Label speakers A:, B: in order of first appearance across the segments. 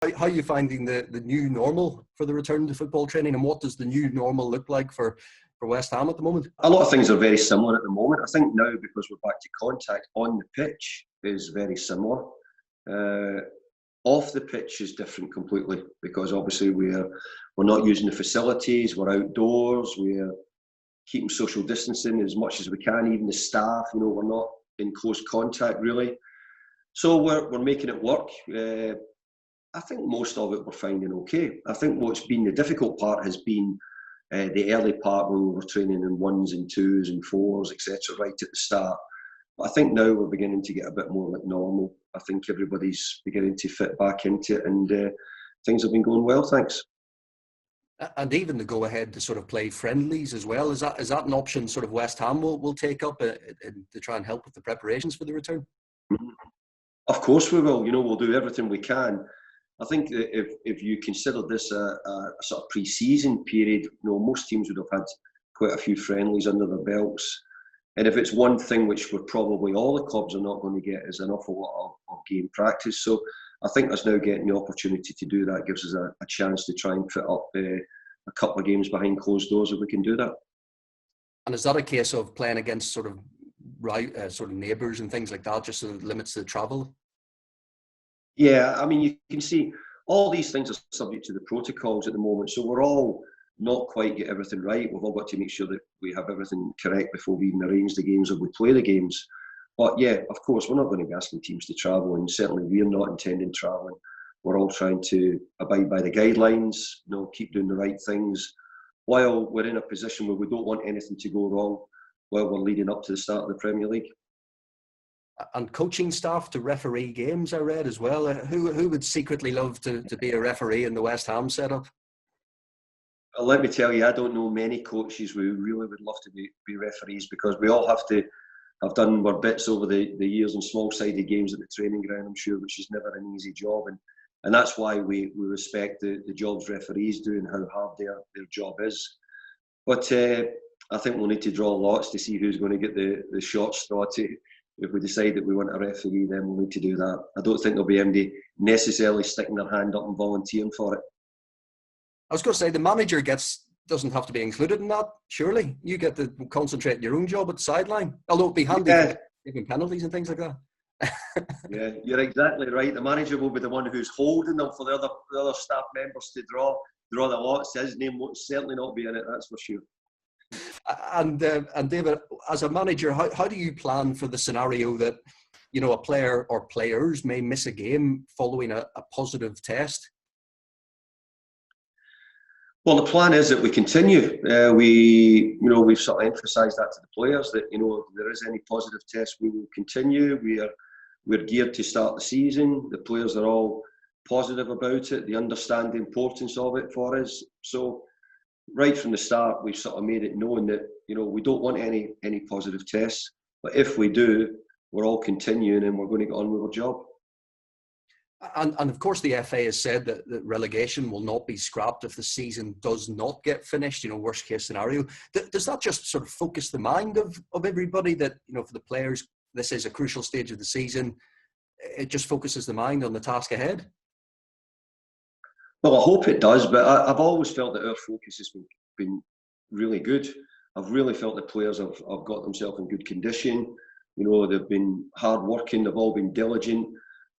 A: How are you finding the new normal for the return to football training, and what does the new normal look like for West Ham at the moment?
B: A lot of things are very similar at the moment. I think now, because we're back to contact on the pitch, is very similar. Off the pitch is different completely, because obviously we're not using the facilities, we're outdoors, we're keeping social distancing as much as we can, even the staff, we're not in close contact really. So we're making it work. I think most of it we're finding okay. I think what's been the difficult part has been the early part when we were training in 1s and 2s and 4s, etc., right at the start. But I think now we're beginning to get a bit more like normal. I think everybody's beginning to fit back into it, and things have been going well, thanks.
A: And even the go-ahead to sort of play friendlies as well, is that an option sort of West Ham will take up to try and help with the preparations for the return?
B: Of course we will. We'll do everything we can. I think that if you consider this a sort of pre-season period, most teams would have had quite a few friendlies under their belts. And if it's one thing which we're probably all the clubs are not going to get, is an awful lot of game practice. So I think us now getting the opportunity to do that gives us a chance to try and put up a couple of games behind closed doors if we can do that.
A: And is that a case of playing against sort of neighbours and things like that, just so that it limits the travel?
B: Yeah, I mean, you can see all these things are subject to the protocols at the moment, so we're all not quite get everything right. We've all got to make sure that we have everything correct before we even arrange the games or we play the games. But yeah, of course, we're not going to be asking teams to travel, and certainly we're not intending travelling. We're all trying to abide by the guidelines, keep doing the right things, while we're in a position where we don't want anything to go wrong while we're leading up to the start of the Premier League.
A: And coaching staff to referee games, I read as well. Who would secretly love to be a referee in the West Ham setup?
B: Well, let me tell you, I don't know many coaches who really would love to be referees, because we all have to have done our bits over the years in small-sided games at the training ground, I'm sure, which is never an easy job. And that's why we respect the jobs referees do and how hard their job is. But I think we'll need to draw lots to see who's going to get the short straw to. If we decide that we want a referee, then we'll need to do that. I don't think there'll be anybody necessarily sticking their hand up and volunteering for it.
A: I was going to say, the manager doesn't have to be included in that, surely? You get to concentrate on your own job at the sideline. Although it'd be handy for giving penalties and things like that.
B: Yeah, you're exactly right. The manager will be the one who's holding them for the other staff members to draw the lots. His name will certainly not be in it, that's for sure.
A: And David, as a manager, how do you plan for the scenario that a player or players may miss a game following a positive test?
B: Well, the plan is that we continue. We've sort of emphasised that to the players that if there is any positive test, we will continue. We're geared to start the season. The players are all positive about it. They understand the importance of it for us. So right from the start, we've sort of made it known that we don't want any positive tests. But if we do, we're all continuing and we're going to get on with our job.
A: And of course, the FA has said that relegation will not be scrapped if the season does not get finished, worst case scenario. Does that just sort of focus the mind of everybody that, for the players, this is a crucial stage of the season? It just focuses the mind on the task ahead?
B: Well, I hope it does, but I've always felt that our focus has been really good. I've really felt the players have got themselves in good condition. They've been hard-working, they've all been diligent.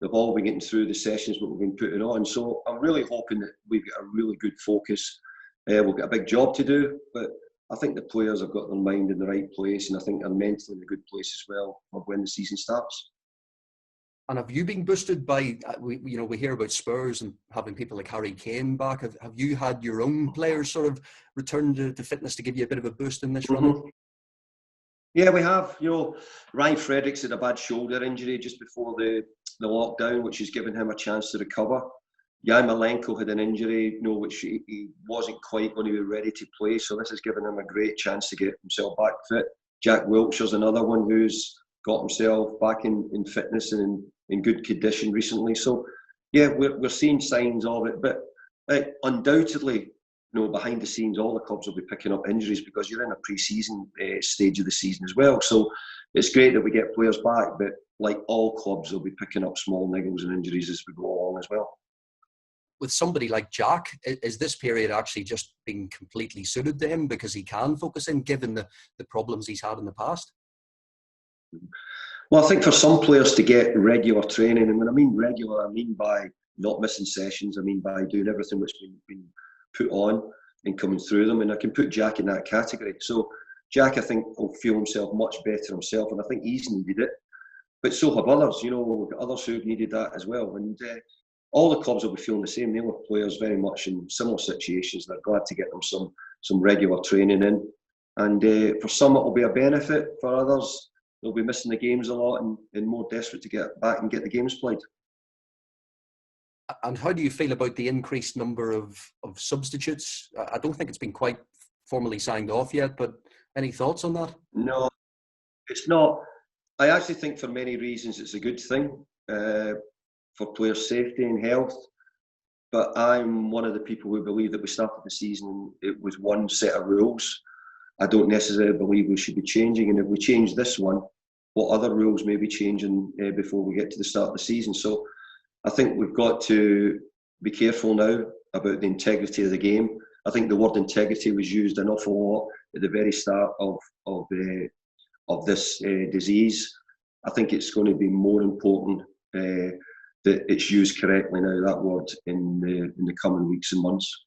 B: They've all been getting through the sessions that we've been putting on. So I'm really hoping that we've got a really good focus. We've got a big job to do, but I think the players have got their mind in the right place, and I think they're mentally in a good place as well of when the season starts.
A: And have you been boosted by, we hear about Spurs and having people like Harry Kane back. Have you had your own players sort of return to fitness to give you a bit of a boost in this run?
B: Yeah, we have. Ryan Fredericks had a bad shoulder injury just before the lockdown, which has given him a chance to recover. Jan Malenko had an injury, which he wasn't quite going to be ready to play, so this has given him a great chance to get himself back fit. Jack Wilshere's another one who's got himself back in fitness and in good condition recently. So, yeah, we're seeing signs of it, but undoubtedly, behind the scenes, all the clubs will be picking up injuries because you're in a pre-season stage of the season as well. So it's great that we get players back, but like all clubs, they'll be picking up small niggles and injuries as we go along as well.
A: with somebody like Jack, is this period actually just being completely suited to him because he can focus in, given the problems he's had in the past?
B: Well, I think for some players to get regular training, and when I mean regular, I mean by not missing sessions, I mean by doing everything which been put on and coming through them, and I can put Jack in that category. So Jack, I think, will feel himself much better himself, and I think he's needed it. But so have others, others who have needed that as well. And all the clubs will be feeling the same. They'll have players very much in similar situations. They're glad to get them some regular training in. And for some, it will be a benefit. For others, they'll be missing the games a lot and more desperate to get back and get the games played.
A: And how do you feel about the increased number of substitutes? I don't think it's been quite formally signed off yet, but any thoughts on that?
B: No, it's not. I actually think for many reasons it's a good thing for players' safety and health. But I'm one of the people who believe that we started the season with one set of rules. I don't necessarily believe we should be changing. And if we change this one, what other rules may be changing before we get to the start of the season? So I think we've got to be careful now about the integrity of the game. I think the word integrity was used an awful lot at the very start of this disease. I think it's going to be more important that it's used correctly now, that word, in the coming weeks and months.